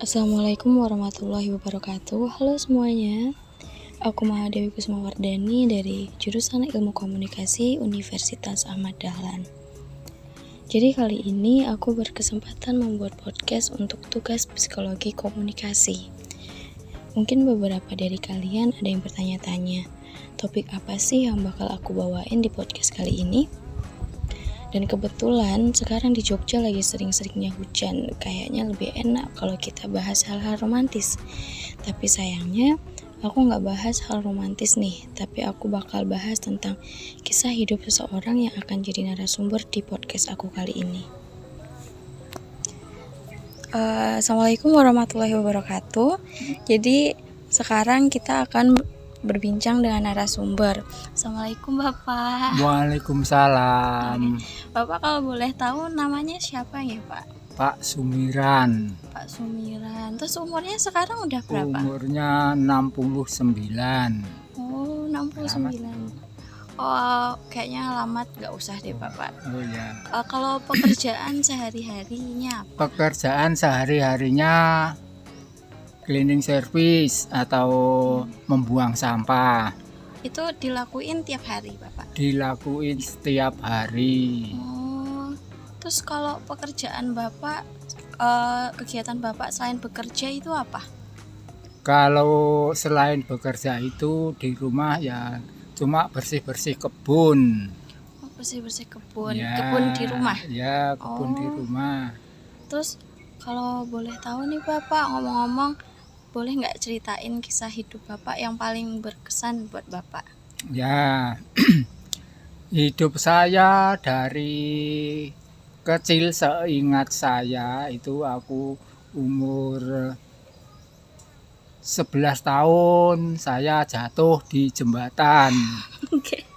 Assalamualaikum warahmatullahi wabarakatuh. Halo semuanya, aku Mahadewi Kusmawardani dari jurusan Ilmu Komunikasi Universitas Ahmad Dahlan. Jadi kali ini aku berkesempatan membuat podcast untuk tugas psikologi komunikasi. Mungkin beberapa dari kalian ada yang bertanya-tanya, topik apa sih yang bakal aku bawain di podcast kali ini? Dan kebetulan sekarang di Jogja lagi sering-seringnya hujan. Kayaknya lebih enak kalau kita bahas hal-hal romantis. Tapi sayangnya aku gak bahas hal romantis nih. Tapi aku bakal bahas tentang kisah hidup seseorang yang akan jadi narasumber di podcast aku kali ini. Assalamualaikum warahmatullahi wabarakatuh. Jadi sekarang kita akan berbincang dengan narasumber. Assalamualaikum Bapak. Waalaikumsalam. Bapak kalau boleh tahu namanya siapa ya Pak? Pak Sumiran. Pak Sumiran. Terus umurnya sekarang udah berapa? Umurnya 69. Oh, 69. Oh, kayaknya alamat gak usah deh Bapak. Oh ya. Kalau pekerjaan sehari-harinya apa? Pekerjaan sehari-harinya cleaning service atau membuang sampah. Itu dilakuin tiap hari Bapak? Dilakuin setiap hari. Oh, terus kalau pekerjaan Bapak, kegiatan Bapak selain bekerja itu apa? Kalau selain bekerja itu di rumah ya cuma bersih-bersih kebun. Oh, bersih-bersih kebun. Ya, Kebun di rumah? Ya, kebun di rumah. Terus kalau boleh tahu nih Bapak, ngomong-ngomong, boleh nggak ceritain kisah hidup Bapak yang paling berkesan buat Bapak? Ya, hidup saya dari kecil seingat saya itu aku umur 11 tahun saya jatuh di jembatan. Oke.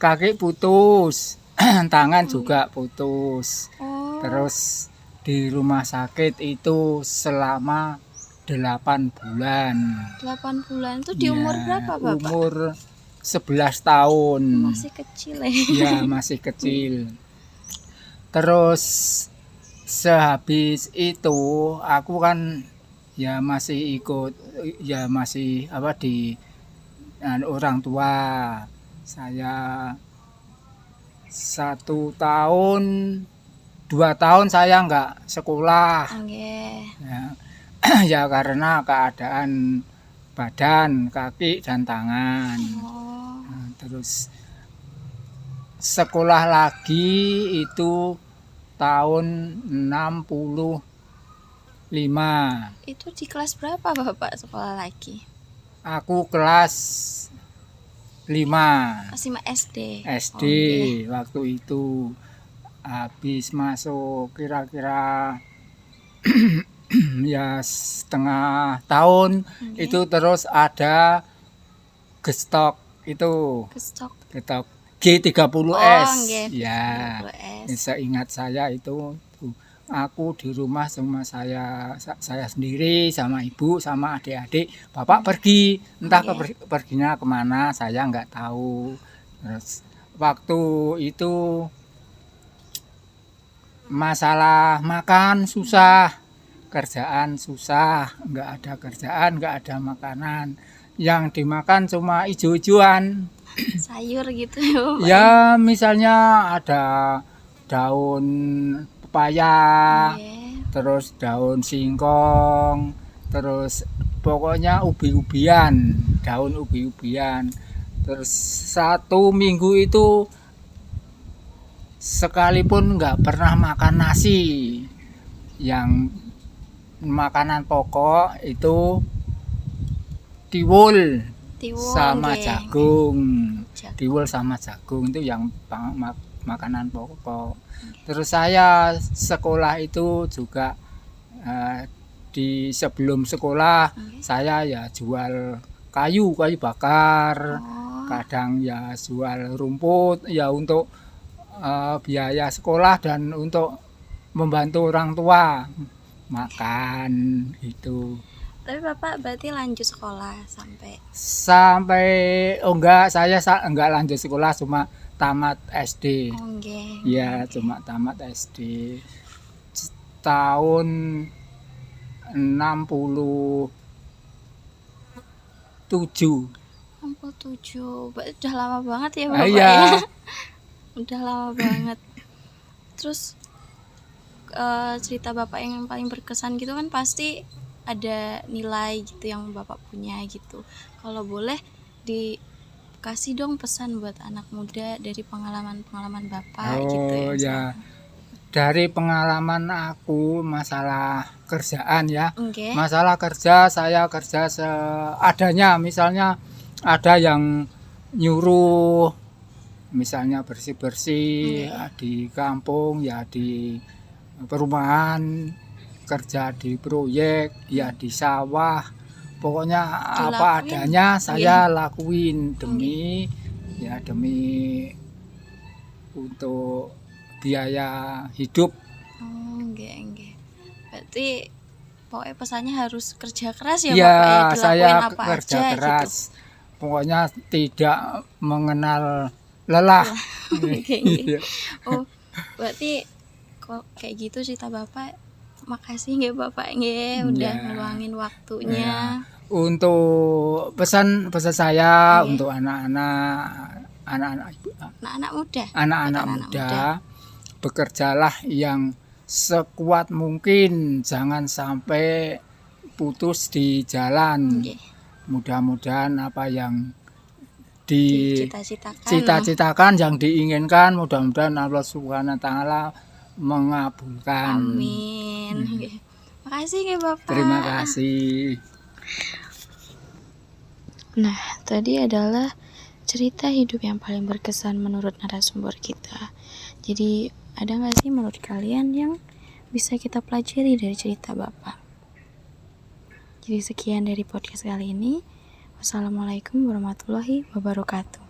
Kaki putus, tangan juga putus. Oh, Terus di rumah sakit itu selama 8 bulan. 8 bulan itu di umur berapa Bapak? Umur 11 tahun. Masih kecil ya? Ya, masih kecil. Terus sehabis itu aku kan ya masih ikut di orang tua. Saya 1 tahun 2 tahun saya nggak sekolah. Okay. Ya karena keadaan badan, kaki dan tangan. Oh. Terus sekolah lagi itu tahun 65. Itu di kelas berapa Bapak sekolah lagi? Aku kelas 5. Masih SD. SD. Waktu itu habis masuk kira-kira ya setengah tahun. Itu terus ada gestok itu. Gestok G30S. Ya. Seingat saya itu aku di rumah sama saya sendiri sama ibu sama adik-adik. Bapak pergi, entah perginya kemana saya nggak tahu. Terus waktu itu masalah makan susah, kerjaan susah, nggak ada kerjaan, nggak ada makanan. Yang dimakan cuma ijo-ijoan. Sayur gitu ya Bapak? Ya misalnya ada daun pepaya, terus daun singkong, terus pokoknya ubi-ubian, daun ubi-ubian. Terus 1 minggu itu sekalipun nggak pernah makan nasi. Yang makanan pokok itu tiwul sama jagung. Tiwul sama jagung itu yang makanan pokok. Terus saya sekolah itu juga di sebelum sekolah saya ya jual kayu bakar. Kadang ya jual rumput ya untuk biaya sekolah dan untuk membantu orang tua makan gitu. Tapi Bapak berarti lanjut sekolah sampai enggak, saya enggak lanjut sekolah, cuma tamat SD. Ya, cuma tamat SD. Tahun 67. 67. Udah lama banget ya Bapak Iya. ya. Udah lama banget. Terus cerita Bapak yang paling berkesan gitu kan pasti ada nilai gitu yang Bapak punya gitu. Kalau boleh dikasih dong pesan buat anak muda dari pengalaman-pengalaman Bapak gitu ya. Oh ya, dari pengalaman aku masalah kerjaan ya. Oke. Masalah kerja, saya kerja seadanya. Misalnya ada yang nyuruh, misalnya bersih-bersih di kampung, ya di perumahan, kerja di proyek, ya di sawah. Pokoknya apa Dilakuin. adanya saya lakuin demi untuk biaya hidup. Oh, enggak. Berarti pokoknya pesannya harus kerja keras ya Ya, Bapak ya, dilakuin saya apa kerja aja keras. gitu. Pokoknya tidak mengenal lelah. Oke. Oh, berarti kok kayak gitu cerita Bapak. Makasih nggih Bapak nggih udah Ya. ngeluangin waktunya. Untuk pesan saya Oke. untuk anak-anak Anak-anak muda. anak-anak Bukan muda, bekerjalah yang sekuat mungkin, jangan sampai putus di jalan. Nggih, Mudah-mudahan apa yang dicita-citakan. dicita-citakan, yang diinginkan, mudah-mudahan Allah Subhanahu wa taala mengabulkan. Amin. Nggih. Makasih nggih Bapak. Terima kasih. Nah, tadi adalah cerita hidup yang paling berkesan menurut narasumber kita. Jadi, ada nggak sih menurut kalian yang bisa kita pelajari dari cerita Bapak? Jadi sekian dari podcast kali ini. Wassalamualaikum warahmatullahi wabarakatuh.